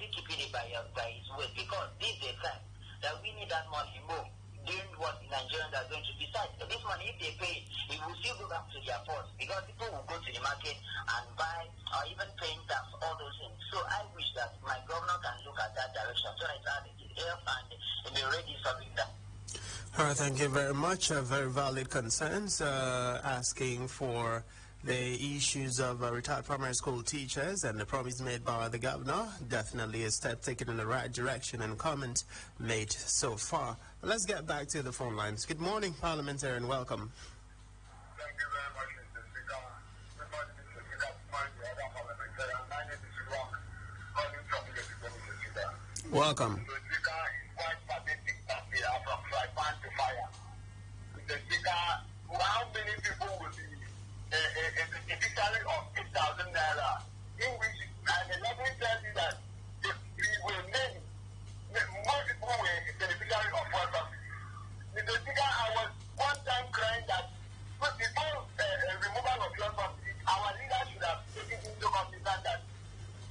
already keeping it by his word, because this is the time that we need that money more. Doing what Nigerians are going to decide. So this money, if they pay it, will still go back to their purse, because people will go to the market and buy or even paying tax, all those things. So I wish that my governor can look at that direction so that it help and be ready solving that. All right, thank you very much. Very valid concerns, asking for the issues of retired primary school teachers and the promise made by the governor. Definitely a step taken in the right direction, and comment made so far. Let's get back to the phone lines. Good morning, parliamentarian. Welcome. Thank you very much, Mr. Speaker. Mr. Speaker, the other parliamentarian. My name is Rock, calling from the Mr. Speaker. Welcome. Mr. Speaker, it's quite pathetic that we are from fry pan to fire. Mr. Speaker, how many people will be a beneficiary of 8,000 naira, in which an 11 tells you that we will name more people were beneficiary of what subsidy. Mr. Speaker, I was one time crying that before removal of fuel subsidy, our leaders should have taken into consideration that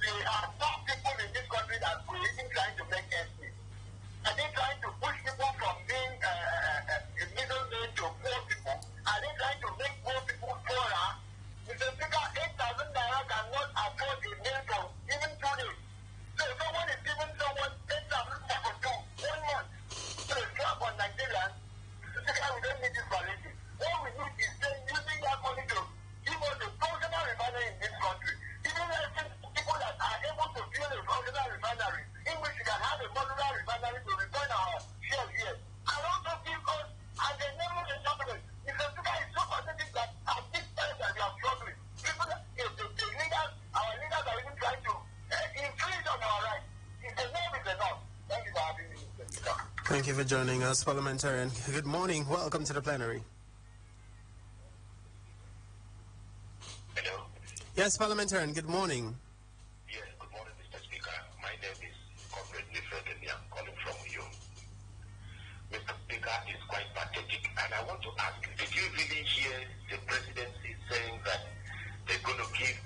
there are some people in this country that are even trying to make ends meet. Are they trying to push people from being middlemen to poor people? Are they trying to make poor people poorer? Mr. Speaker, 8,000 naira cannot afford a meal for even 2 days. So if someone is giving someone 8,000 naira for 1 month, so it's slap on Nigerians. Mr. Speaker, we don't need this palliative. What we need is using that money to give us a functional refinery in this country. Even people that are able to build a functional refinery, in which we can have a modular refinery to refine our shares here. And also give us, and the name of the government, Mr. Speaker, is so pathetic that at this time that we are struggling, people that the leaders, our leaders are even trying to infringe on our rights. If enough is enough. Thank you for having me, Mr. Speaker. Thank you for joining us, parliamentarian. Good morning. Welcome to the plenary. Hello? Yes, parliamentarian. Good morning. Yes, good morning, Mr. Speaker. My name is Comrade Wilfred, and I'm calling from you. Mr. Speaker, is quite pathetic, and I want to ask, did you really hear the presidency saying that they're going to give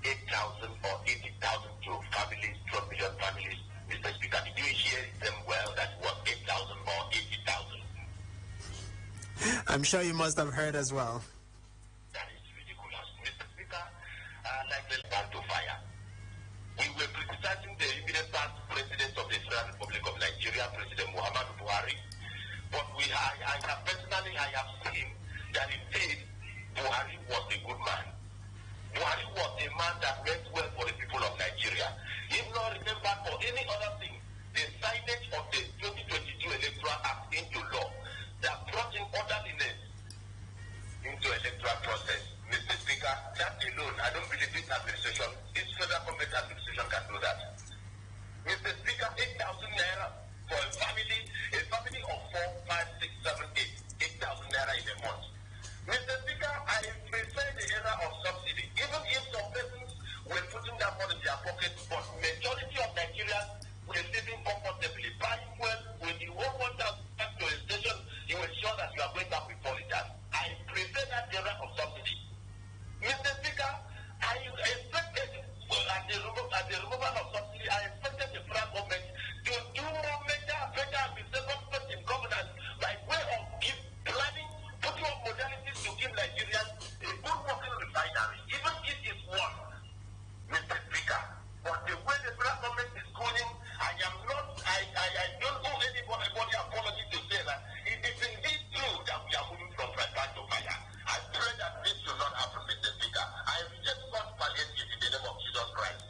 8,000 or 80,000 to families, 12 million families? Mr. Speaker, did you hear them well, that it was 8,000 or 80,000? I'm sure you must have heard as well. That is ridiculous. Mr. Speaker, like the ban to fire. We were criticizing the immediate past president of the Federal Republic of Nigeria, President Muhammadu Buhari. But I have seen that indeed Buhari was a good man. Buhari was a man that meant well for the people of Nigeria. If not remembered for any other thing, the signage of the 2022 Electoral Act into law that brought in orderliness into electoral process. Mr. Speaker, that alone, I don't believe this administration, this federal government administration can do that. Mr. Speaker, 8,000 naira for a family of 4, 5, 6, 7, 8, 8,000 naira in a month. Mr. Speaker, I prefer the era of subsidy, even if some persons were putting that money in their pockets, but majority of Nigerians were living comfortably, buying well. When you walk 1,000 back to a station, you ensure that you are going back with politics. I prefer that era of subsidy. Mr. Speaker, I expected, at the removal of subsidy, I expected the federal government to do more better circumspect in governance by way of planning, putting up modalities to give Nigerians a good working refinery, even if it's one, Mr. Speaker. But the way the federal government is going, I don't owe anybody apology to say that it is indeed true that we are moving from fry pan to fire. I pray that this should not happen, Mr. Speaker. I reject God's palliative in the name of Jesus Christ.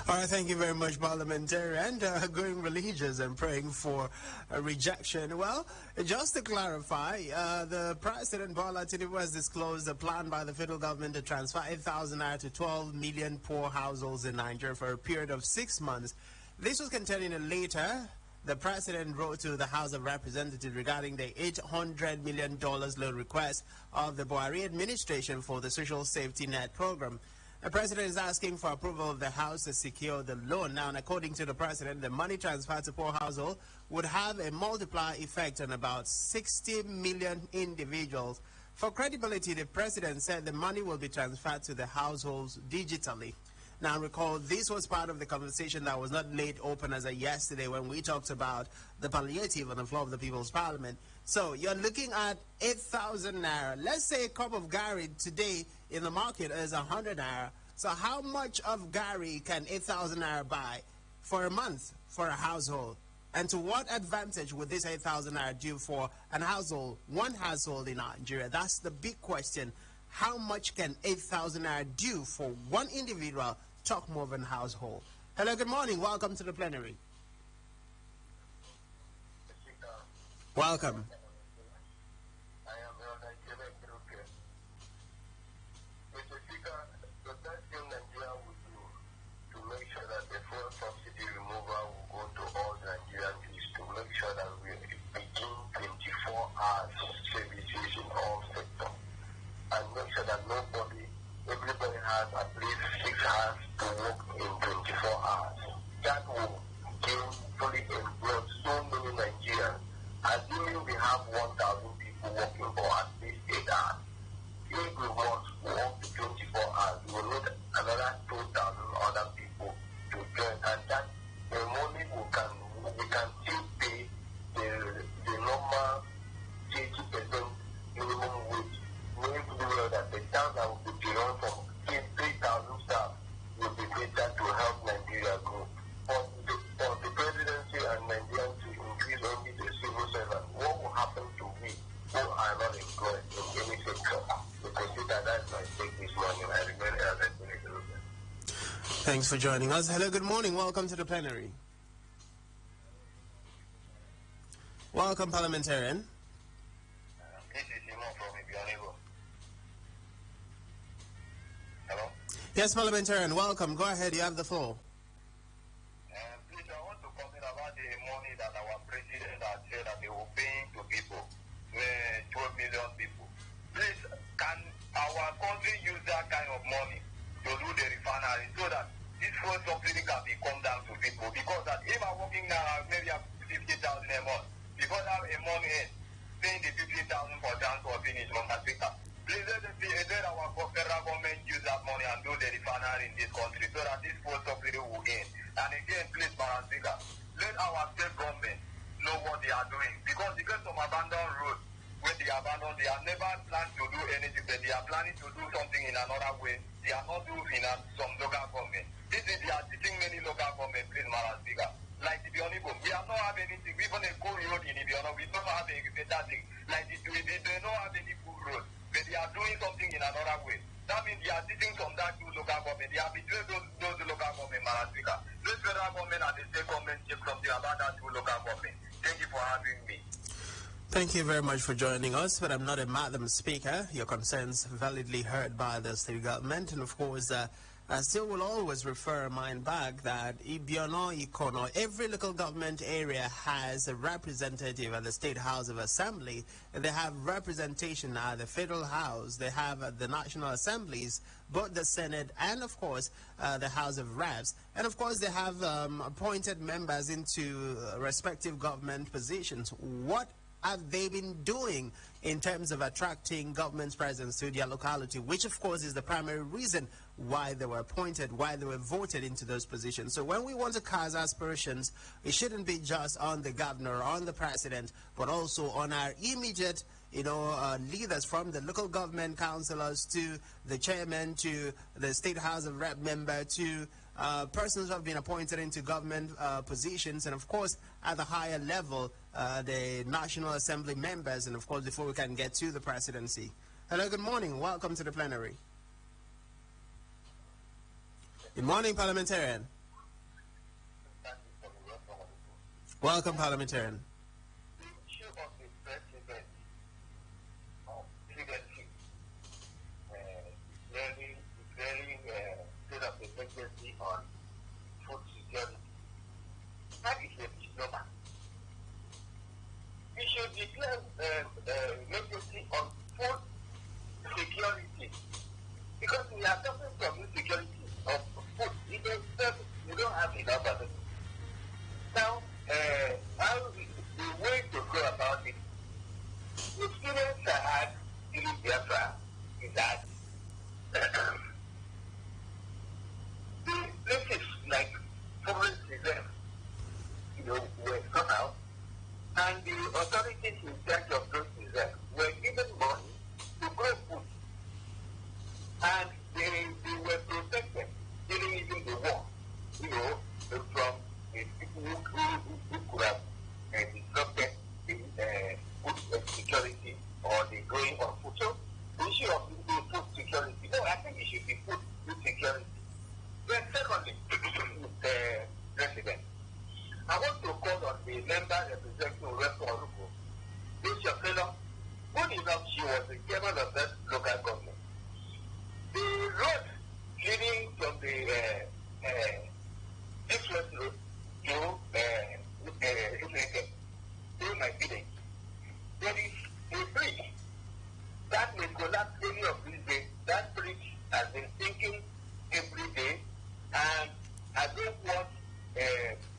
All right, thank you very much, parliamentarian. Going religious and praying for rejection. Well, just to clarify, the President Bola Tinubu has disclosed a plan by the federal government to transfer 8,000 naira to 12 million poor households in Nigeria for a period of 6 months. This was contained in a letter the president wrote to the House of Representatives regarding the $800 million loan request of the Buhari administration for the Social Safety Net program. The president is asking for approval of the House to secure the loan. Now, and according to the president, the money transferred to poor households would have a multiplier effect on about 60 million individuals. For credibility, the president said the money will be transferred to the households digitally. Now, recall, this was part of the conversation that was not laid open as of yesterday when we talked about the palliative on the floor of the People's Parliament. So you're looking at 8,000 naira. Let's say a cup of Gary today in the market is 100 naira. So how much of Gary can 8,000 naira buy for a month for a household? And to what advantage would this 8,000 naira do for an household, one household in Nigeria? That's the big question. How much can 8,000 naira do for one individual, talk more than household? Hello, good morning. Welcome to the plenary. Welcome. I am Edet. Mr. Speaker, the best thing Nigeria would do to make sure that the fuel subsidy removal will go to all Nigerians is to make sure that we begin 24 hours services in all sectors and make sure that everybody has at least 6 hours to work in 24 hours. That will give fully employed so many Nigerians. Assuming we have 1,000 people working for at least 8 hours, if we want to work 24 hours, we will need another 2,000 other people to join, and that the money we can still pay the normal 80% minimum wage. We need to do that the town that will be drawn from 3,000 staff will be better to help Nigeria grow. For the presidency and Nigeria to increase only the civil servant, what will happen to we who are not employed in any sector? Because that's my take this morning. I remain Edet. Thanks for joining us. Hello, good morning. Welcome to the plenary. Welcome, parliamentarian. This is Ibom from Ibom. Hello? Yes, parliamentarian, welcome. Go ahead, you have the floor. Please, I want to comment about the money that our president has said that they will pay to people, 12 million people. Please, can our country use that kind of money to do the refinery so that this fuel subsidy can be come down to people? Because that if I'm working now, maybe I have 50,000 a month. Because I have a month in, paying the 50,000 for transport finish from Africa. Please let our federal government use that money and do the refinery in this country so that this fuel subsidy will end. And again, please, Madam Speaker, let our state government know what they are doing. Because they get some abandoned roads. When they abandon, they have never planned to do anything, but they are planning to do something in another way. They are not doing in some local government. This is they are teaching many local government, please, Madam Speaker. Like the Ibom, we have not have anything. Even a good road in Ibom, we don't have a better thing. Like they don't have any good road, but they are doing something in another way. That means they are teaching from that to local government. They are between those local government, Madam Speaker. This federal government and the state government check something about that to local government. Thank you for having me. Thank you very much for joining us, but I'm not a Madam Speaker. Your concerns validly heard by the state government, and of course, I still will always refer mine back that Ikono, every local government area has a representative at the State House of Assembly. They have representation at the Federal House. They have at the National Assemblies, both the Senate and, of course, the House of Reps. And, of course, they have appointed members into respective government positions. What have they been doing in terms of attracting government's presence to their locality, which of course is the primary reason why they were appointed, why they were voted into those positions? So when we want to cast aspirations, it shouldn't be just on the governor, on the president, but also on our immediate leaders, from the local government councillors to the chairman to the State House of Rep member to persons who have been appointed into government positions, and of course at the higher level the National Assembly members, and of course before we can get to the presidency. Hello, good morning. Welcome to the plenary. Good morning, parliamentarian. Welcome, parliamentarian. On food security. That is a misnomer. We should declare emergency on food security, because we are talking from insecurity of food. We don't have enough of it. Now, the way to go about it, the experience I had in Biafra is that the forest reserves, were cut out, and the authorities in charge of those reserves were given money to grow food, and they were protected during even the war, from people who could have disrupted the food security or the growing of food. So the issue of food security, no, I think it should be food security. Then secondly, President, I want to call on the member representing West Oruko, this your fellow. Good enough, she was the chairman of that local government. The road leading from the express road to my village, there is a bridge that may collapse any of these days. That bridge has been sinking every day, and I don't want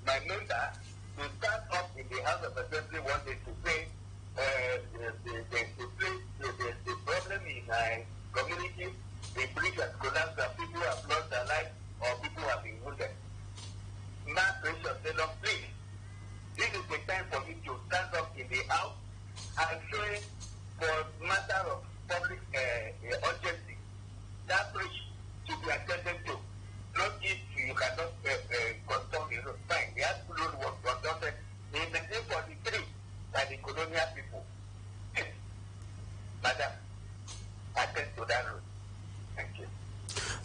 my member to stand up in the House of Assembly one day to say the problem in my community, the bridge has collapsed and people have lost their lives or people have been wounded. My precious fellow, please, this is the time for you to stand up in the House and say, for matter of public urgency, that bridge should be attended to. Not if you cannot construct the road. Fine, the road was constructed in 1943 by the colonial people. Madam, attend to that road. Thank you.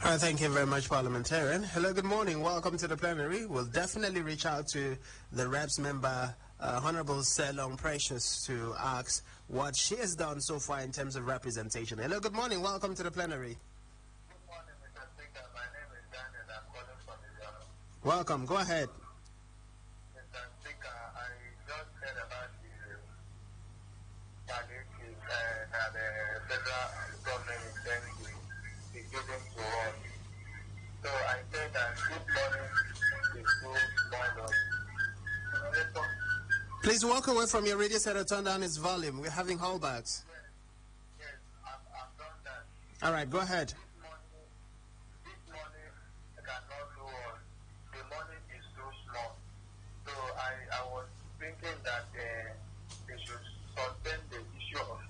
All right, thank you very much, Parliamentarian. Hello, good morning. Welcome to the plenary. We'll definitely reach out to the Reps member, Honorable Selong Precious, to ask what she has done so far in terms of representation. Hello, good morning. Welcome to the plenary. Good morning, Mr. Speaker. My name is Daniel. I'm calling from Ibom. Welcome. Go ahead. Mr. Speaker, I just heard about the palliative that the federal government intends to be giving to us. So I said that this money is too small. Please walk away from your radio set or turn down its volume. We're having holdbacks. Yes, I've done that. All right, go ahead. This money cannot do all. The money is too small. So I was thinking that they should suspend the issue of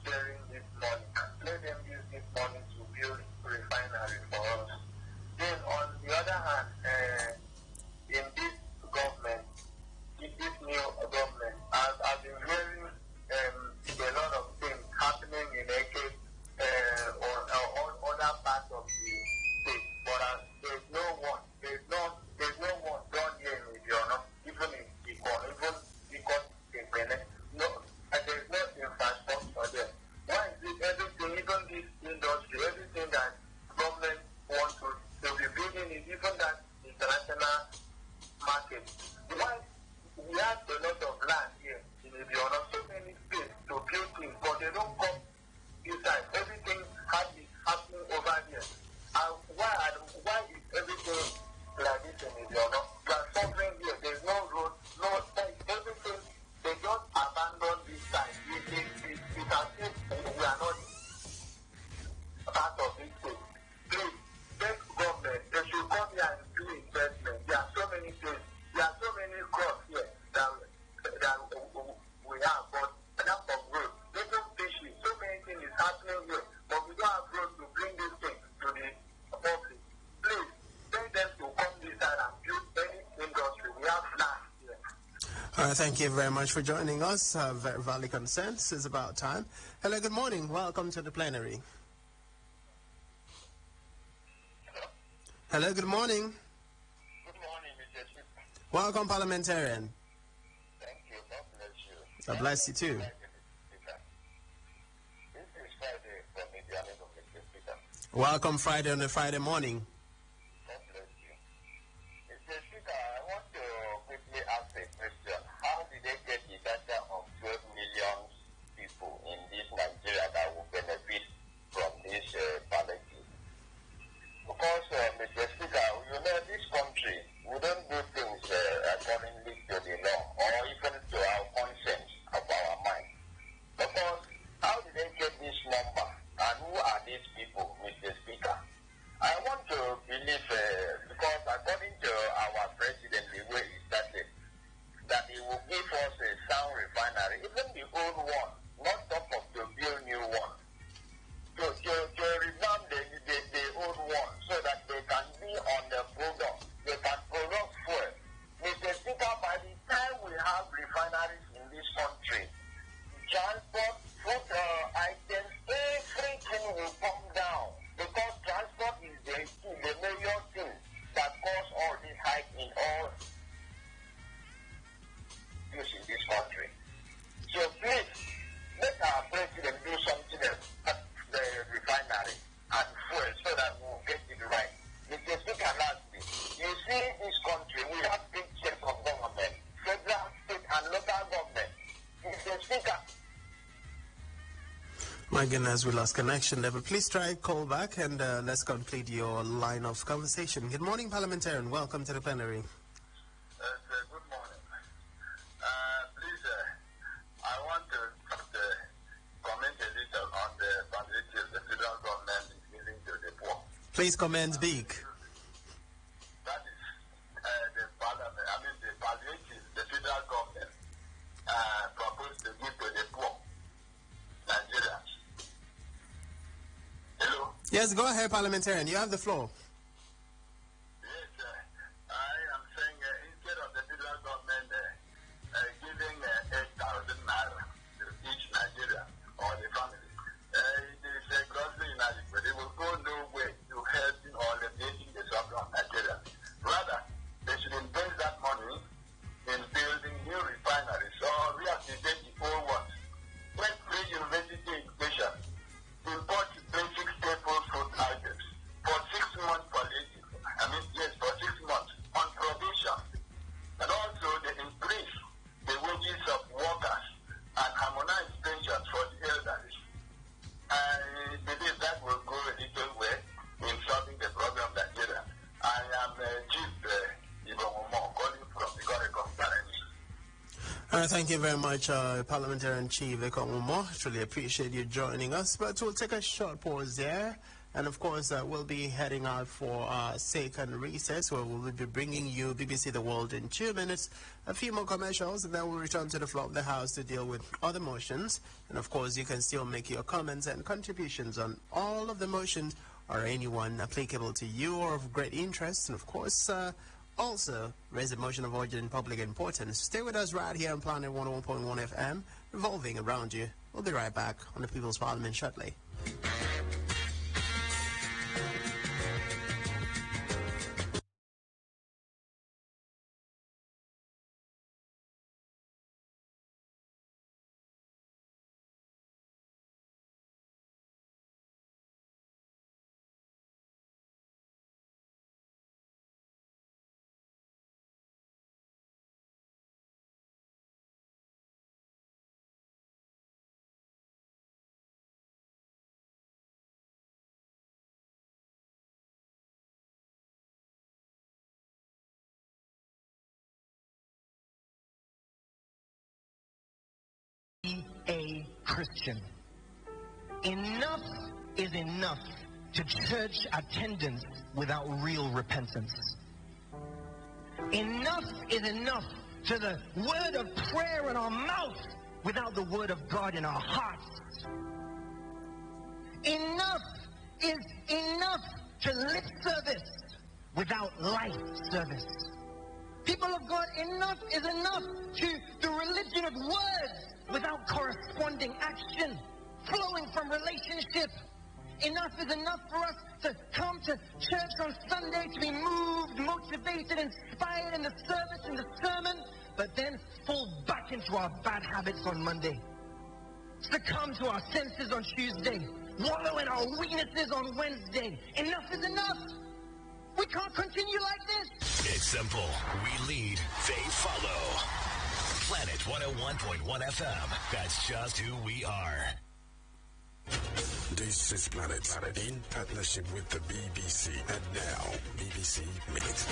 sharing this money. Let them use this money to build refinery for us. Then on the other hand, in this government, in this new government, I've been hearing a lot of things happening in Edet or other parts of the state, but there's no one done here in Ibom, even in Ikon, because in Benin, there's no infrastructure there. Why is it everything, even this industry, everything that government wants to be building is even that international market? Why? We have a lot of land here in Ibom, so many space to build things, but they don't come inside. Everything is happening over here. Why is everything like this in Ibom? We are suffering here. There's no road, no everything. They just abandon this side. It's as if we are not part of this state. Please, state government, they should come here and do investment. There are so many things. There are so many crops here that we have, but enough of road. Little fishes, so many things is happening here, but we don't have road to bring this thing to the public. Please, tell them to come this side and build any industry. We have land here. All right, thank you very much for joining us. Very valid consensus. It's about time. Hello, good morning. Welcome to the plenary. Hello, good morning. Good morning, Mr. Chief. Welcome, Parliamentarian. Thank you. God bless you. God bless you too. This is Friday from Indiana, Mr. Speaker. Welcome Friday on a Friday morning. God bless you. Mr. Speaker, I want to quickly ask a question. How did they get the data of 12 million people in this Nigeria that will benefit from this palliative? Because, Mr. Speaker, this country, we don't do things accordingly to the law or even to our conscience of our mind. Because how did they get this number and who are these people, Mr. Speaker? I want to My goodness, we lost connection there, but please try call back and let's complete your line of conversation. Good morning, parliamentarian. Welcome to the plenary. Good morning. Please, I want to comment a little on the palliatives the federal government is giving to the poor. Please comment big. That is the parliament, the palliatives the federal government proposed to give to the poor Nigerians. Hello? Yes, go ahead, parliamentarian. You have the floor. Yes, I am saying instead of the federal government giving 8,000 naira to each Nigerian or the family, it is grossly inadequate. It will go no way to helping or alleviating the suffering of Nigerians. Rather, they should invest that money in building new refineries or reactivating old ones. When free university education, import basic staple food items for 6 months palliative. For 6 months on probation. And also they increase the wages of workers and harmonize pensions for the elderly. I believe that will go a little way in solving the problem of Nigeria. I am Chief Ibom calling from the Correcom Challenge. Thank you very much, Parliamentarian Chief Ekomumo. Truly appreciate you joining us. But we'll take a short pause there. And of course, we'll be heading out for our second recess, where we'll be bringing you BBC The World in 2 minutes, a few more commercials, and then we'll return to the floor of the House to deal with other motions. And of course, you can still make your comments and contributions on all of the motions or anyone applicable to you or of great interest. And of course, also raise a motion of urgent public importance. Stay with us right here on Planet 101.1 FM, revolving around you. We'll be right back on the People's Parliament shortly. A Christian. Enough is enough to church attendance without real repentance. Enough is enough to the word of prayer in our mouth without the word of God in our hearts. Enough is enough to lip service without life service. People of God, enough is enough to the religion of words without corresponding action flowing from relationship. Enough is enough for us to come to church on Sunday to be moved, motivated, inspired in the service, in the sermon, but then fall back into our bad habits on Monday. Succumb to our senses on Tuesday. Wallow in our weaknesses on Wednesday. Enough is enough. We can't continue like this. It's simple. We lead, they follow. Planet 101.1 FM. That's just who we are. This is Planet in partnership with the BBC. And now, BBC Minute.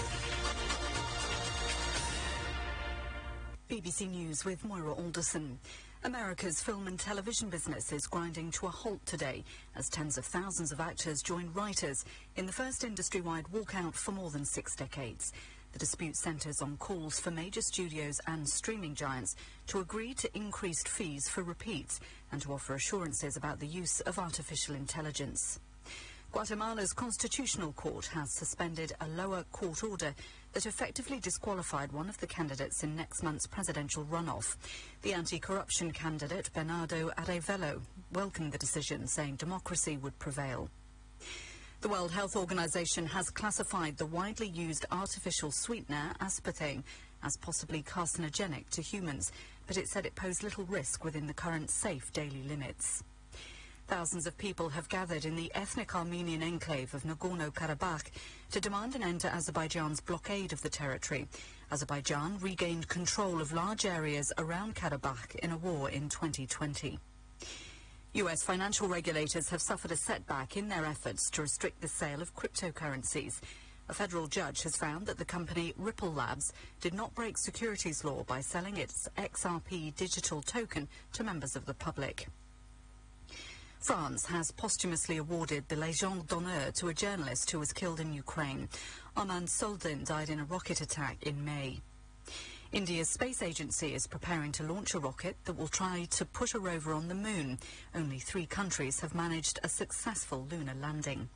BBC News with Moira Alderson. America's film and television business is grinding to a halt today as tens of thousands of actors join writers in the first industry-wide walkout for more than 6 decades. The dispute centres on calls for major studios and streaming giants to agree to increased fees for repeats and to offer assurances about the use of artificial intelligence. Guatemala's Constitutional Court has suspended a lower court order that effectively disqualified one of the candidates in next month's presidential runoff. The anti-corruption candidate, Bernardo Arevalo, welcomed the decision, saying democracy would prevail. The World Health Organization has classified the widely used artificial sweetener, aspartame, as possibly carcinogenic to humans, but it said it posed little risk within the current safe daily limits. Thousands of people have gathered in the ethnic Armenian enclave of Nagorno-Karabakh to demand an end to Azerbaijan's blockade of the territory. Azerbaijan regained control of large areas around Karabakh in a war in 2020. US financial regulators have suffered a setback in their efforts to restrict the sale of cryptocurrencies. A federal judge has found that the company Ripple Labs did not break securities law by selling its XRP digital token to members of the public. France has posthumously awarded the Légion d'honneur to a journalist who was killed in Ukraine. Armand Soldin died in a rocket attack in May. India's space agency is preparing to launch a rocket that will try to put a rover on the moon. Only 3 countries have managed a successful lunar landing.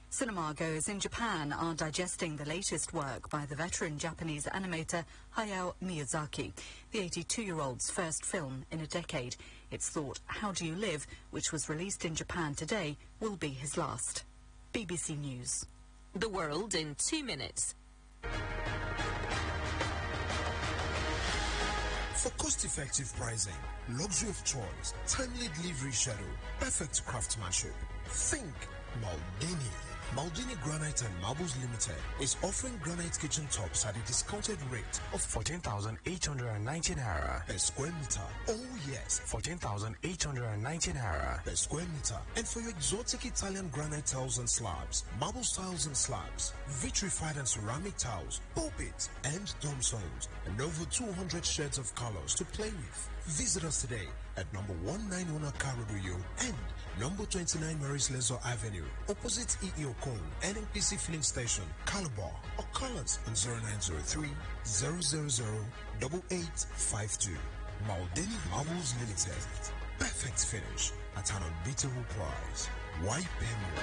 Cinema-goers in Japan are digesting the latest work by the veteran Japanese animator Hayao Miyazaki, the 82-year-old's first film in a decade. It's thought How Do You Live, which was released in Japan today, will be his last. BBC News. The world in 2 minutes. For cost-effective pricing, luxury of choice, timely delivery schedule, perfect craftsmanship, think Maldini. Maldini Granite and Marbles Limited is offering granite kitchen tops at a discounted rate of 14,890 naira per square meter. Oh yes, 14,890 naira per square meter. And for your exotic Italian granite tiles and slabs, marble tiles and slabs, vitrified and ceramic tiles, pulpit and tombstones, and over 200 shades of colors to play with. Visit us today at number 191 Akaruduyo and number 29 Maris Lezo Avenue, opposite Okon, NNPC filling station, Calabar, or call us on 0903 000 8852. Maldini Marbles Limited. Perfect finish at an unbeatable price. Why pay more?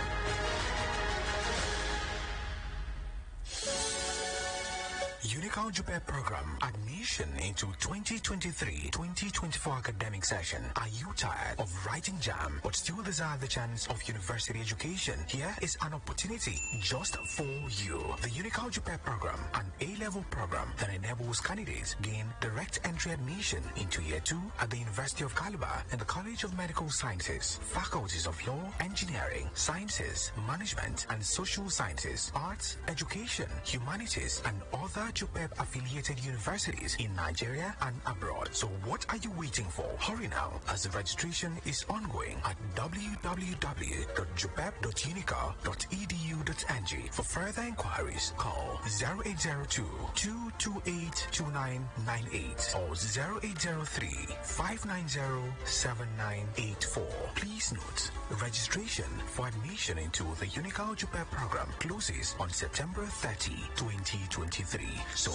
Unical JUPEP program admission into 2023-2024 academic session. Are you tired of writing JAM but still desire the chance of university education? Here is an opportunity just for you. The Unical JUPEP program, an A-level program that enables candidates gain direct entry admission into year 2 at the University of Calabar and the College of Medical Sciences, faculties of law, engineering, sciences, management and social sciences, arts, education, humanities and other JUPEP affiliated universities in Nigeria and abroad. So what are you waiting for? Hurry now, as the registration is ongoing at www.jupep.unical.edu.ng. For further inquiries, call 0802-228-2998 or 0803-590-7984. Please note, registration for admission into the Unical JUPEP program closes on September 30, 2023. So,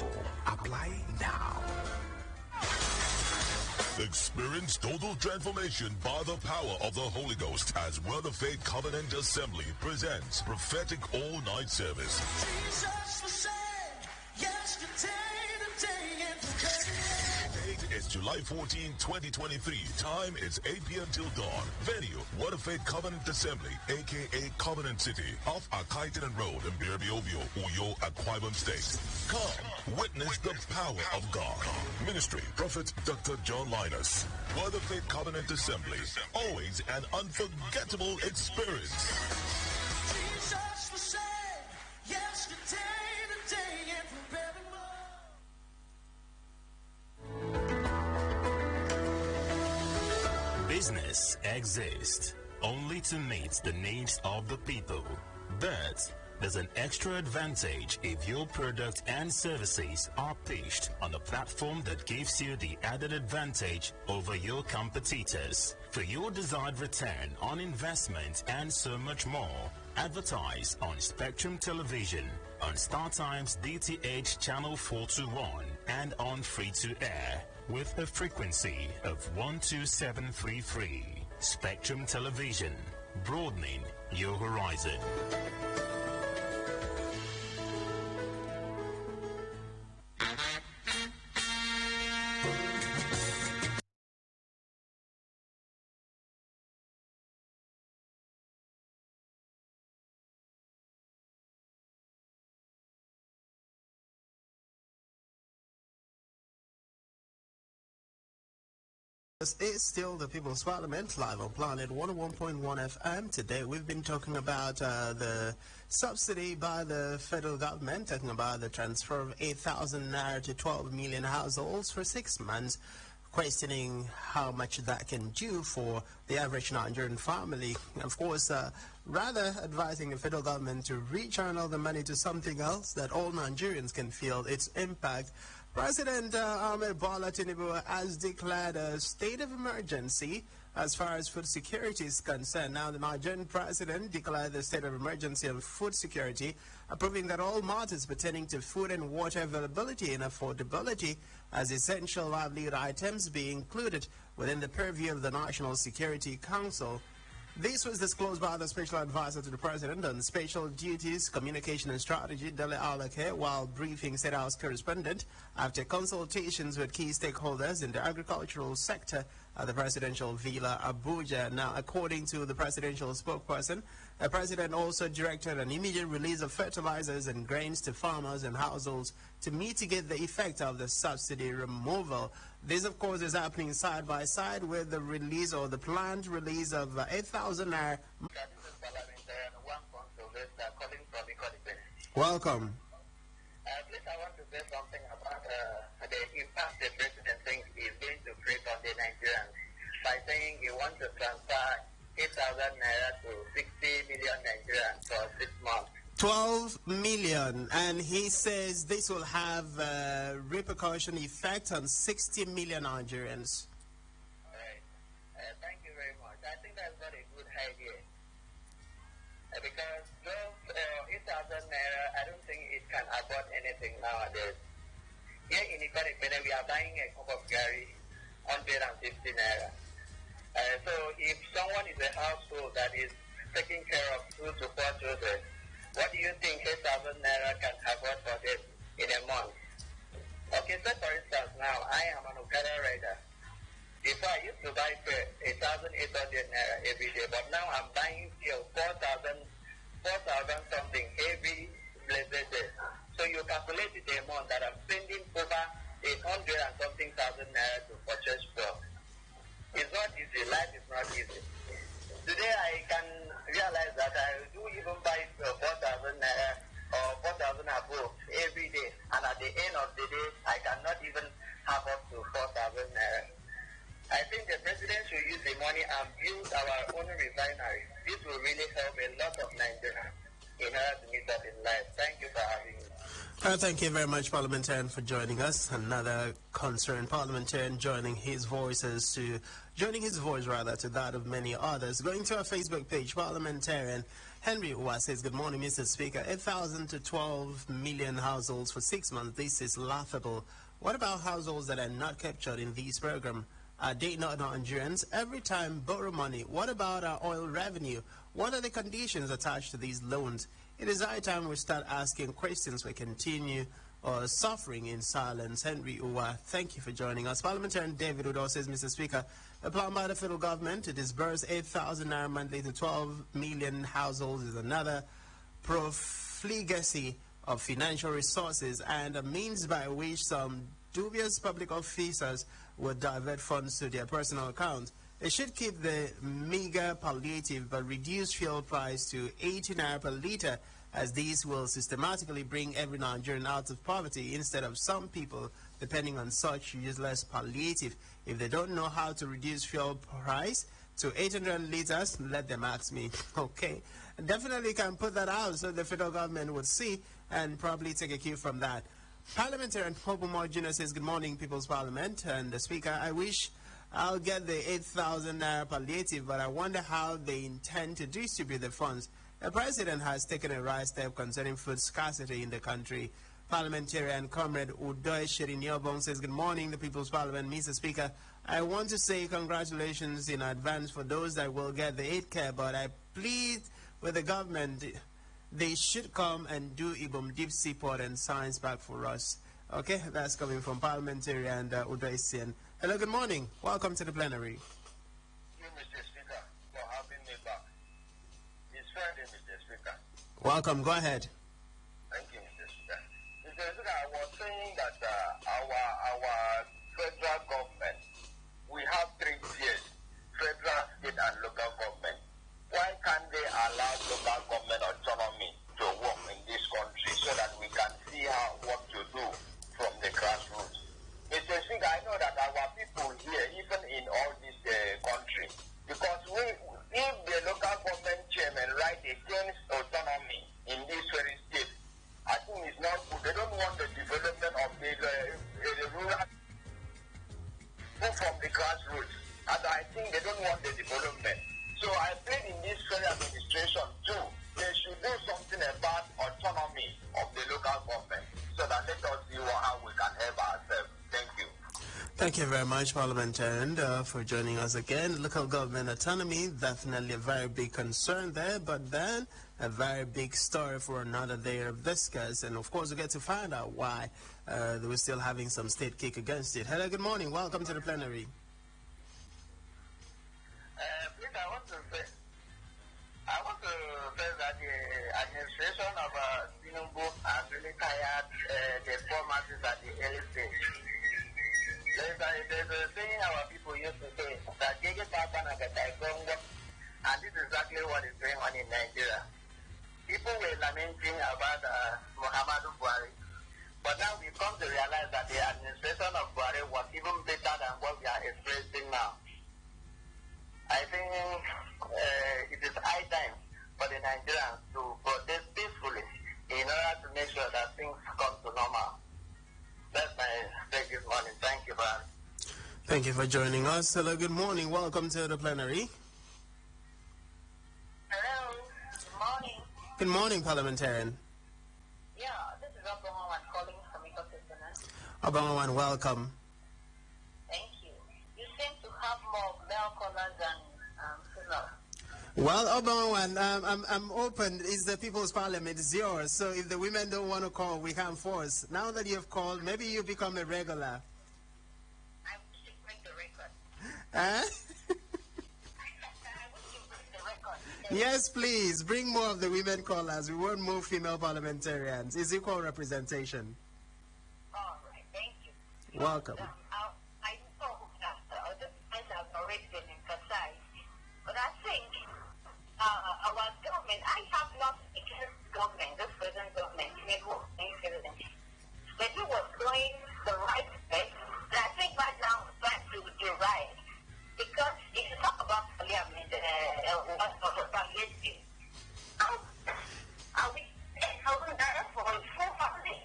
apply now. Experience total transformation by the power of the Holy Ghost as Word of Faith Covenant Assembly presents Prophetic All-Night Service. Jesus was saved yesterday, today, and today. Date is July 14, 2023. Time is 8 p.m. till dawn. Venue, Word of Faith Covenant Assembly, a.k.a. Covenant City, off Akaitinan Road in Birbiobio, Uyo, Akwa, Ibom State. Come, witness the power of God. Ministry, Prophet Dr. John Linus. Word of Faith Covenant Assembly, always an unforgettable experience. Jesus was saved yesterday, today, and forevermore. Business exists only to meet the needs of the people. But there's an extra advantage if your product and services are pitched on a platform that gives you the added advantage over your competitors. For your desired return on investment and so much more, advertise on Spectrum Television, on StarTimes DTH Channel 421, and on Free-to-Air with a frequency of 12733. Spectrum Television, broadening your horizon. This is still the People's Parliament live on Planet 101.1 FM. Today we've been talking about the subsidy by the federal government, talking about the transfer of 8,000 naira to 12 million households for 6 months. questioning how much that can do for the average Nigerian family. Of course, rather advising the federal government to rechannel the money to something else that all Nigerians can feel its impact. President Ahmed Bola Tinubu has declared a state of emergency as far as food security is concerned. Now, the Nigerian president declared the state of emergency on food security, proving that all matters pertaining to food and water availability and affordability as essential livelihood items be included within the purview of the National Security Council. This was disclosed by the Special Advisor to the President on Special Duties, Communication and Strategy, Dele Alake, while briefing State House correspondent after consultations with key stakeholders in the agricultural sector at the Presidential Villa, Abuja. Now, according to the presidential spokesperson, the President also directed an immediate release of fertilizers and grains to farmers and households to mitigate the effect of the subsidy removal. This, of course, is happening side by side with the release or the planned release of 8,000 naira. Welcome. Please, I want to say something about the impact the president thinks is going to create on the Nigerians by saying he wants to transfer 8,000 naira to 60 million Nigerians for 6 months. 12 million, and he says this will have a repercussion effect on 60 million Nigerians. All right. Thank you very much. I think that's not a good idea. Because 8,000 naira, I don't think it can afford anything nowadays. Here in Ikot, we are buying a cup of Gary 150 naira. So if someone is a household that is taking care of 2 to 4 children, what do you think 8,000 naira can afford for them in a month? Okay, so for instance, now I am an Okada rider. Before I used to buy 1,800 naira every day, but now I'm buying fuel 4,000 something every blessed day. So you calculate it a month that I'm spending over 800 and something thousand naira to purchase fuel. It's not easy. Life is not easy. Today I can realize that I do even buy 4,000 naira or 4,000 above every day, and at the end of the day, I cannot even have up to 4,000 naira. I think the president should use the money and build our own refinery. This will really help a lot of Nigerians in order to meet up in life. Thank you for having me. Thank you very much, Parliamentarian, for joining us. Another concerned parliamentarian joining his voice to that of many others. Going to our Facebook page, Parliamentarian Henry Uwa says, "Good morning, Mr. Speaker. 8,000 to 12 million households for 6 months. This is laughable. What about households that are not captured in this program? Are they not Nigerians? Every time borrow money. What about our oil revenue? What are the conditions attached to these loans? It is high time we start asking questions. We continue suffering in silence." Henry Uwa, thank you for joining us. Parliamentarian David Udo says, "Mr. Speaker, a plan by the federal government to disburse 8,000 naira monthly to 12 million households is another profligacy of financial resources and a means by which some dubious public officers would divert funds to their personal account. It should keep the meager palliative but reduce fuel price to 80 naira per litre, as these will systematically bring every Nigerian out of poverty instead of some people depending on such useless palliative. If they don't know how to reduce fuel price to 800 litres, let them ask me." Okay, definitely can put that out so the federal government would see and probably take a cue from that. Parliamentarian Hobo Jr. says, "Good morning, People's Parliament and the Speaker. I wish I'll get the 8,000 naira palliative, but I wonder how they intend to distribute the funds. The President has taken a right step concerning food scarcity in the country." Parliamentarian Comrade Udoy Sherinyobong says, "Good morning, the People's Parliament. Mr. Speaker, I want to say congratulations in advance for those that will get the aid care, but I plead with the government, they should come and do Ibom deep sea port and science back for us." Okay, that's coming from Parliamentarian Udoy Sen. Hello, good morning. Welcome to the plenary. Thank you, Mr. Speaker, for having me back. It's Friday, Mr. Speaker. Welcome, go ahead. Thank you, Mr. Speaker. Mr. Speaker, I was saying that our federal government, we have 3 tiers, federal, state, and local government. Why can't they allow local government autonomy to work in this country so that we can see what to do from the grassroots? Mr. Speaker, I know that our people here us see how we can help ourselves. Thank you. Thank you very much, Parliamentarian, for joining us again. Local government autonomy, definitely a very big concern there, but then a very big story for another day of discuss. And of course, we get to find out why they were still having some state kick against it. Hello, good morning. Welcome to the plenary. Please, I want to say that the administration of Tinubu has really tired the poor masses at the early stage. There's a saying our people used to say that and this is exactly what is going on in Nigeria. People were lamenting about Muhammadu Buhari, but now we come to realize that the administration of Buhari was even better than what we are experiencing now. I think it is high time for the Nigerians to protest peacefully in order to make sure that things come to normal. That's my take this morning. Thank you, Brad. Thank you for joining us. Hello, good morning. Welcome to the plenary. Hello, good morning. Good morning, Parliamentarian. Yeah, this is Obama calling from Ecosystem. Obama, welcome. Thank you. You seem to have more male callers than female. Well, Obama, I'm open. It's the People's Parliament. It's yours. So if the women don't want to call, we can't force. Now that you've called, maybe you become a regular. I wish to break the record. Huh? I wish to break the record. Yes, please. Bring more of the women callers. We want more female parliamentarians. It's equal representation. All right, thank you. Welcome. I know that the points have already been emphasized, but I think our government, I have not against government, this present government, that he was going the right way, and I think right now it's trying to do right. Because if you talk about parliament, what of the palliative, are we 10,000 naira for a full family?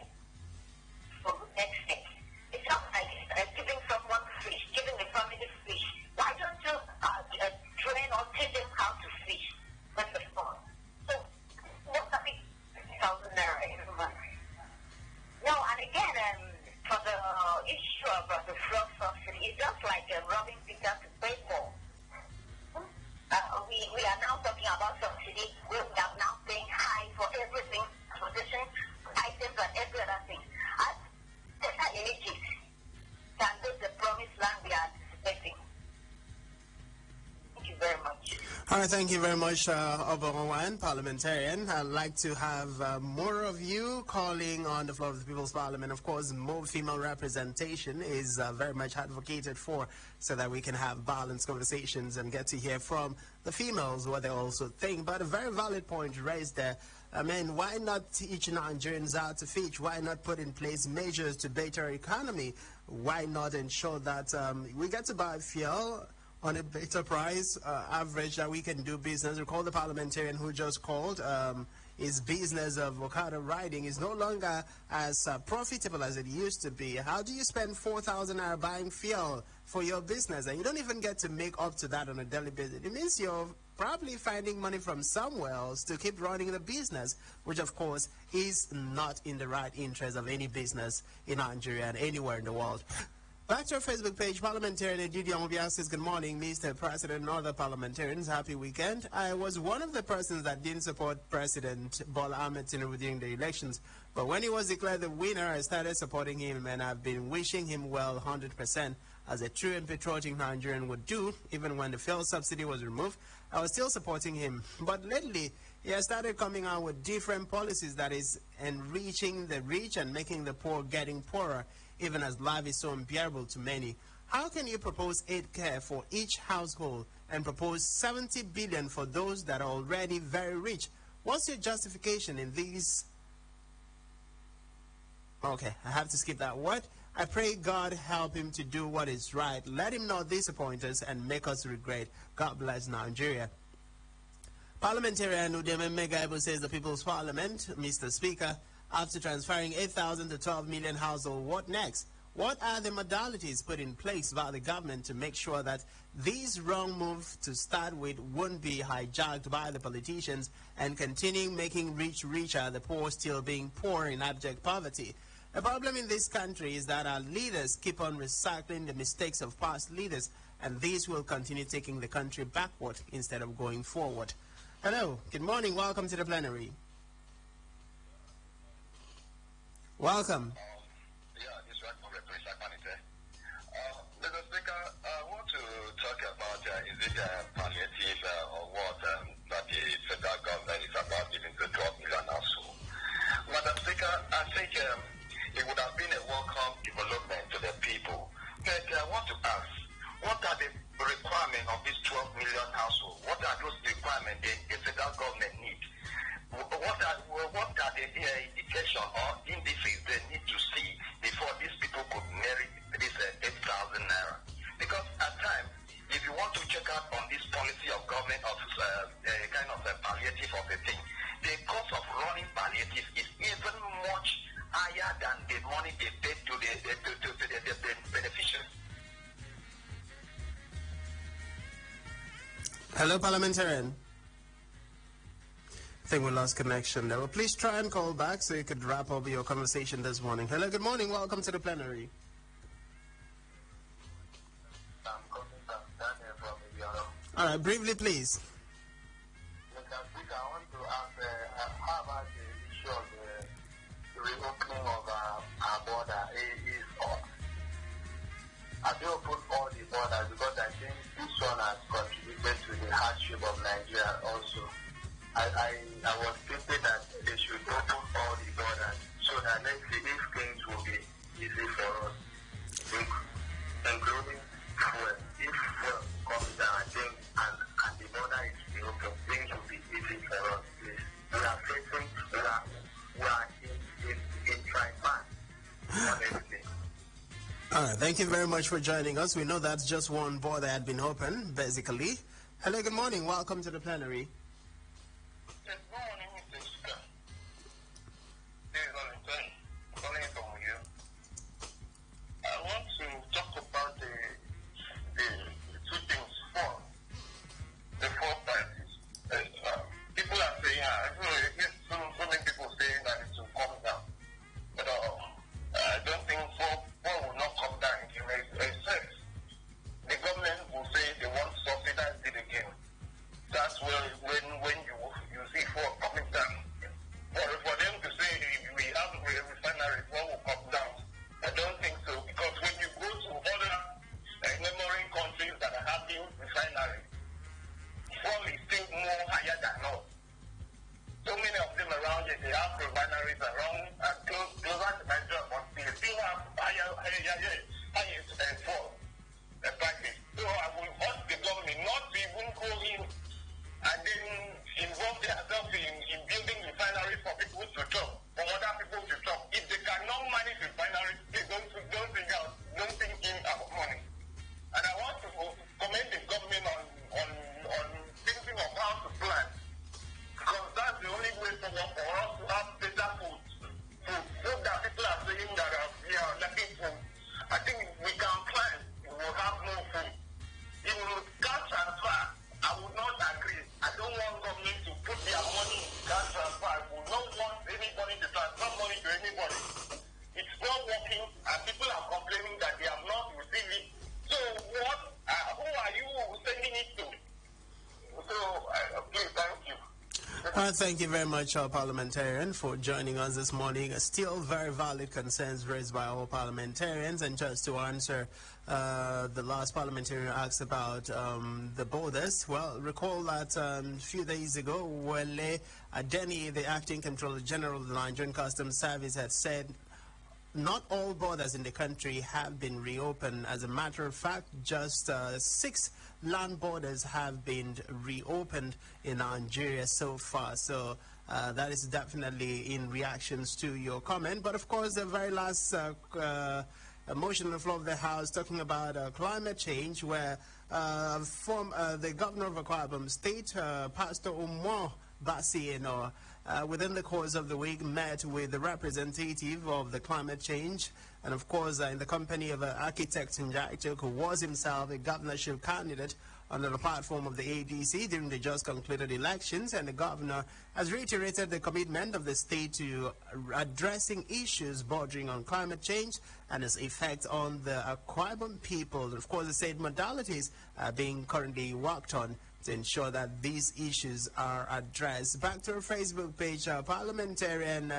For next thing. It's not like giving someone fish, giving the family fish. Why don't you train or teach them how to fish? That's the fun. So, what's the big 10,000 naira every month? No, and again, for the issue of the fuel subsidy, it's just like robbing Peter to pay Paul. We are now talking about subsidy. We are now paying high for everything, position, items, and every other thing. As better images can make the promised land we are anticipating. Thank you very much. All right, thank you very much, Obama, Parliamentarian. I'd like to have more of you calling on the floor of the People's Parliament. Of course, more female representation is very much advocated for so that we can have balanced conversations and get to hear from the females what they also think. But a very valid point raised there. I mean, why not teach Nigerians how to fish? Why not put in place measures to better our economy? Why not ensure that we get to buy fuel on a better price average that we can do business? Recall the parliamentarian who just called. His business of avocado riding is no longer as profitable as it used to be. How do you spend 4,000 naira buying fuel for your business and you don't even get to make up to that on a daily basis? It means you're probably finding money from somewhere else to keep running the business, which of course is not in the right interest of any business in Nigeria and anywhere in the world. Back to our Facebook page, Parliamentarian Edet Omobia says, good morning, Mr. President and other parliamentarians. Happy weekend. I was one of the persons that didn't support President Bola Ahmed Tinubu during the elections, but when he was declared the winner, I started supporting him, and I've been wishing him well 100%, as a true and patriotic Nigerian would do. Even when the fuel subsidy was removed, I was still supporting him. But lately, he has started coming out with different policies that is enriching the rich and making the poor getting poorer, even as life is so unbearable to many. How can you propose 8K for each household and propose 70 billion for those that are already very rich? What's your justification in these? Okay, I have to skip that word. I pray God help him to do what is right. Let him not disappoint us and make us regret. God bless Nigeria. Parliamentarian Udeme Megaibo says the People's Parliament, Mr. Speaker, after transferring 8,000 to 12 million households, what next? What are the modalities put in place by the government to make sure that these wrong moves to start with won't be hijacked by the politicians and continuing making rich richer, the poor still being poor in abject poverty? The problem in this country is that our leaders keep on recycling the mistakes of past leaders, and these will continue taking the country backward instead of going forward. Hello, good morning, welcome to the plenary. Welcome. This is from Representative Manager. Mr. Speaker, I want to talk about is it palliative or what that the federal government is about giving to 12 million households. Madam Speaker, I think it would have been a welcome development to the people. But I want to ask, what are the requirements of these 12 million households? What are those requirements the federal government needs? What are the indication or indices they need to see before these people could merit this 8,000 naira? Because at times, if you want to check out on this policy of government of kind of a palliative of a thing, the cost of running palliative is even much higher than the money they pay to the beneficiaries. Hello, parliamentarian. I think we lost connection there. Well, please try and call back so you could wrap up your conversation this morning. Hello, good morning. Welcome to the plenary. I'm coming from Daniel from Ibom. All right, briefly, please. Mr. Speaker, I want to ask, how about the issue of the reopening of our border is on? Have you opened all the borders? Because I think this one has contributed to the hardship of Nigeria also. I was thinking that they should open all the borders so that let's see if things will be easy for us, including fuel. If fuel comes down, I think, and the border is reopened, things will be easy for us. Please. We are facing, we are in triumph, honestly. All right, thank you very much for joining us. We know that's just one border had been open, basically. Hello, good morning. Welcome to the plenary. Good morning, Mr. Speaker. This is Valentine calling from you. I want to talk about the two things. The four parties. People are saying, so many people saying that it will come down. But I don't think four will not come down. Except the government will say they want to subsidize it again. That's where when you see four coming down. For them to say we have a refinery, four will come down. I don't think so, because when you go to other neighboring countries that are having refineries, four is still more higher than us. So many of them around here, they have refineries around closer to Nigeria, but they still have higher four prices. So I will urge the government not to even go in and then involve themselves in building refineries for people to chop, for other people to chop. If they cannot manage refineries, they don't think in our money. And I want to commend the government on thinking of how to plan, because that's the only way forward for us to have better food that people are saying that we are lacking food. I think we can plan, we will have more food. In cash transfer, I would not agree. I don't want government to put their money in cash transfer. I would not want anybody to transfer money to anybody. It's not working, and people are complaining that they have not received it. So who are you sending it to? So please, thank you. Thank you very much, our parliamentarian, for joining us this morning. Still very valid concerns raised by all parliamentarians. And just to answer the last parliamentarian asked about the borders, well, recall that a few days ago, Wale Adeni, the acting controller general of the Nigerian Customs Service, had said not all borders in the country have been reopened. As a matter of fact, just 6 land borders have been reopened in Nigeria so far. So that is definitely in reactions to your comment. But of course, the very last motion on the floor of the House talking about climate change, where the governor of Akwa Ibom State, Pastor Umo Basi, within the course of the week, met with the representative of the climate change, and of course, in the company of architect Njaituk, who was himself a governorship candidate under the platform of the ADC during the just concluded elections, and the governor has reiterated the commitment of the state to addressing issues bordering on climate change and its effect on the Akwa Ibom people. Of course, the said modalities are being currently worked on to ensure that these issues are addressed. Back to our Facebook page, parliamentarian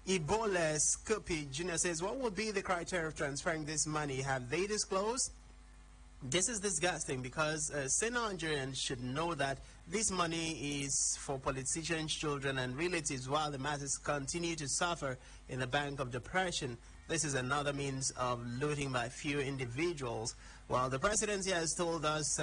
Ibole Scoopy Jr. says, what will be the criteria of transferring this money? Have they disclosed? This is disgusting because Nigerians should know that this money is for politicians' children and relatives while the masses continue to suffer in the bank of depression. This is another means of looting by few individuals. While the presidency has told us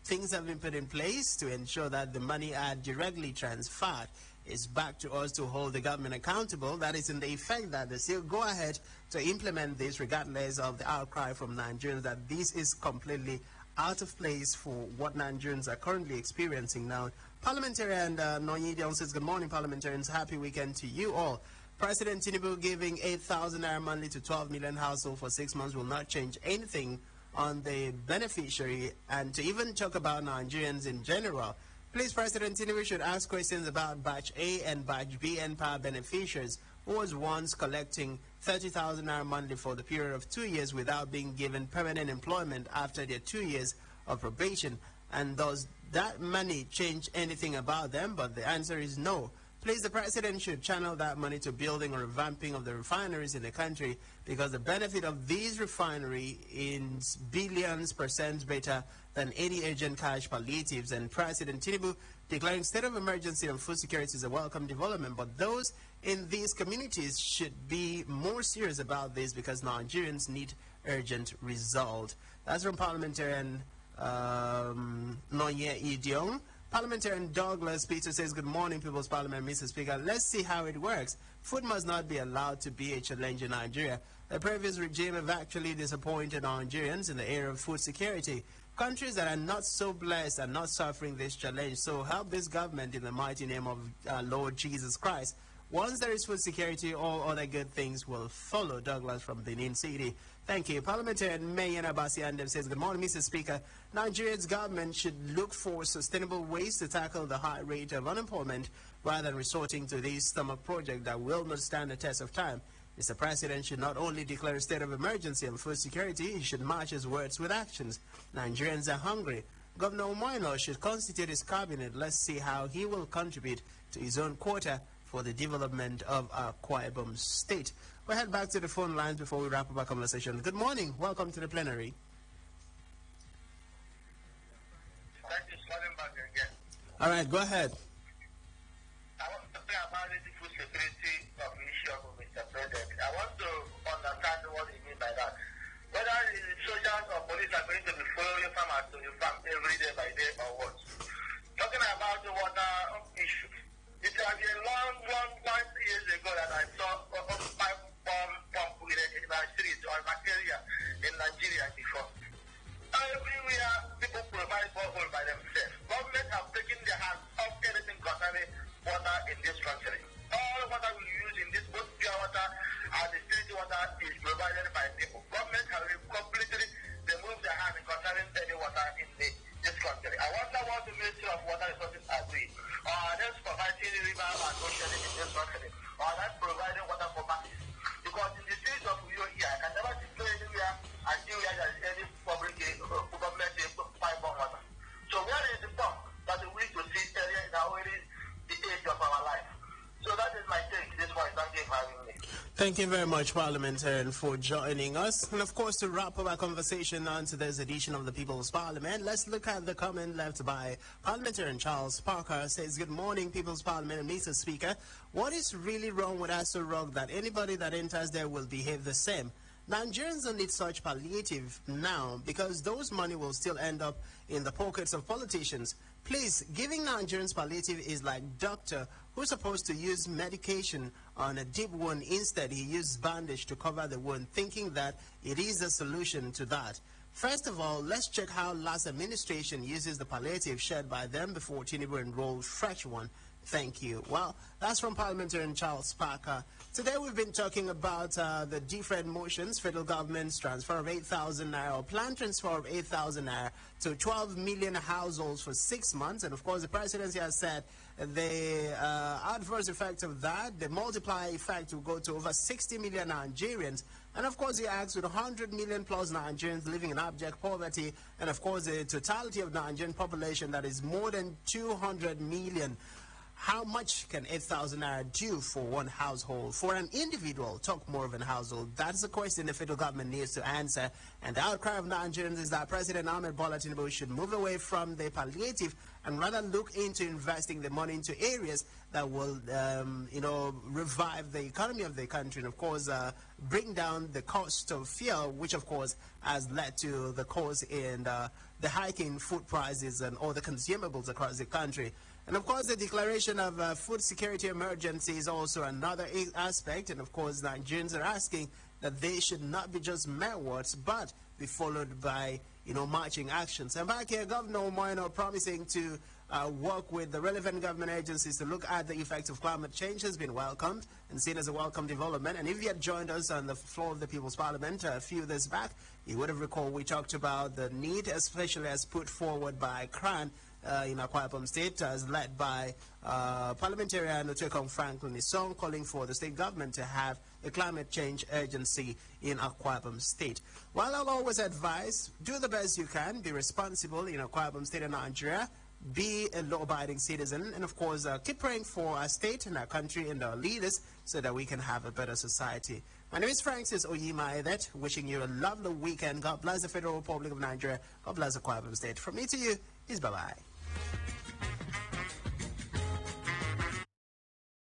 things have been put in place to ensure that the money are directly transferred, it's back to us to hold the government accountable. That is in the effect that they still go ahead to implement this regardless of the outcry from Nigerians that this is completely out of place for what Nigerians are currently experiencing now. Parliamentarian Nonyi Dion says, good morning, parliamentarians. Happy weekend to you all. President Tinubu giving 8,000 naira monthly to 12 million households for 6 months will not change anything on the beneficiary, and to even talk about Nigerians in general. Please, President Tinubu should ask questions about Batch A and Batch B and power beneficiaries who was once collecting 30,000 naira monthly for the period of 2 years without being given permanent employment after their 2 years of probation. And does that money change anything about them? But the answer is no. Please, the president should channel that money to building or revamping of the refineries in the country, because the benefit of these refinery is billions % better than any urgent cash palliatives. And President Tinubu declaring state of emergency on food security is a welcome development, but those in these communities should be more serious about this because Nigerians need urgent result. That's from parliamentarian Nonye Idiong. Parliamentarian Douglas Peter says, good morning, People's Parliament, Mr. Speaker. Let's see how it works. Food must not be allowed to be a challenge in Nigeria. The previous regime have actually disappointed Nigerians in the area of food security. Countries that are not so blessed are not suffering this challenge. So help this government in the mighty name of Lord Jesus Christ. Once there is food security, all other good things will follow. Douglas from Benin City. Thank you. Parliamentarian Mayan Abasi Andem says, good morning, Mr. Speaker. Nigeria's government should look for sustainable ways to tackle the high rate of unemployment rather than resorting to these stomach projects that will not stand the test of time. Mr. President should not only declare a state of emergency on food security, he should match his words with actions. Nigerians are hungry. Governor Omoino should constitute his cabinet. Let's see how he will contribute to his own quota for the development of Akwa Ibom State. We'll head back to the phone lines before we wrap up our conversation. Good morning. Welcome to the plenary. Thank you, calling back again. All right, go ahead. I want to say about the food security of the issue of Mr. President. I want to understand what he means by that. Whether the soldiers or police are going to be following farmers to the farm every day by day or what. Talking about the water issue. It has been a long years ago that I saw pipe pump in the streets or bacteria in Nigeria before. Everywhere, people provide borehole by themselves. Government have taken their hands off anything concerning water in this country. All water we use in this, both pure water and the state water, is provided by people. Government have completely removed their hand concerning any water in this country. I wonder what the Ministry of Water Resources agree. Or that's providing river and ocean in this country. Or that's providing water for masses. Because in the streets of Rio here, I can never see anywhere and see where there is any public government pipe on water. So where is the pump that we need to see area in our the age of our life? So that is my take. This point, thank you for having me. Thank you very much, Parliamentarian, for joining us. And of course, to wrap up our conversation on today's edition of the People's Parliament, let's look at the comment left by Parliamentarian Charles Parker. Says, good morning, People's Parliament and Mr. Speaker. What is really wrong with Aso Rock that anybody that enters there will behave the same? Nigerians don't need such palliative now because those money will still end up in the pockets of politicians. Please, giving Nigerians palliative is like doctor who's supposed to use medication on a deep wound. Instead, he used bandage to cover the wound, thinking that it is a solution to that. First of all, let's check how last administration uses the palliative shared by them before Tinubu enrolled fresh one. Thank you. Well, that's from Parliamentarian Charles Parker. Today we've been talking about the different motions, federal government's transfer of 8,000 naira, or planned transfer of 8,000 naira to 12 million households for 6 months. And of course, the presidency has said the adverse effect of that, the multiplier effect, will go to over 60 million Nigerians. And of course, he acts with 100 million plus Nigerians living in abject poverty. And of course, the totality of Nigerian population that is more than 200 million. How much can 8,000 naira do for one household? For an individual, talk more of an household. That's the question the federal government needs to answer. And the outcry of Nigerians is that President Bola Tinubu should move away from the palliative and rather look into investing the money into areas that will, revive the economy of the country and, of course, bring down the cost of fuel, which, of course, has led to the cause in the hike in food prices and all the consumables across the country. And of course, the declaration of food security emergency is also another aspect. And of course, Nigerians are asking that they should not be just mere words, but be followed by, marching actions. And back here, Governor Omoyano promising to work with the relevant government agencies to look at the effects of climate change has been welcomed and seen as a welcome development. And if you had joined us on the floor of the People's Parliament a few days back, you would have recalled we talked about the need, especially as put forward by CRAN, in Akwa Ibom State, as led by parliamentarian Otekong Franklin Isong, calling for the state government to have a climate change agency in Akwa Ibom State. While I'll always advise, do the best you can, be responsible in Akwa Ibom State and Nigeria, be a law-abiding citizen, and of course, keep praying for our state and our country and our leaders so that we can have a better society. My name is Francis Oyima Edet, wishing you a lovely weekend. God bless the Federal Republic of Nigeria. God bless Akwa Ibom State. From me to you is bye-bye.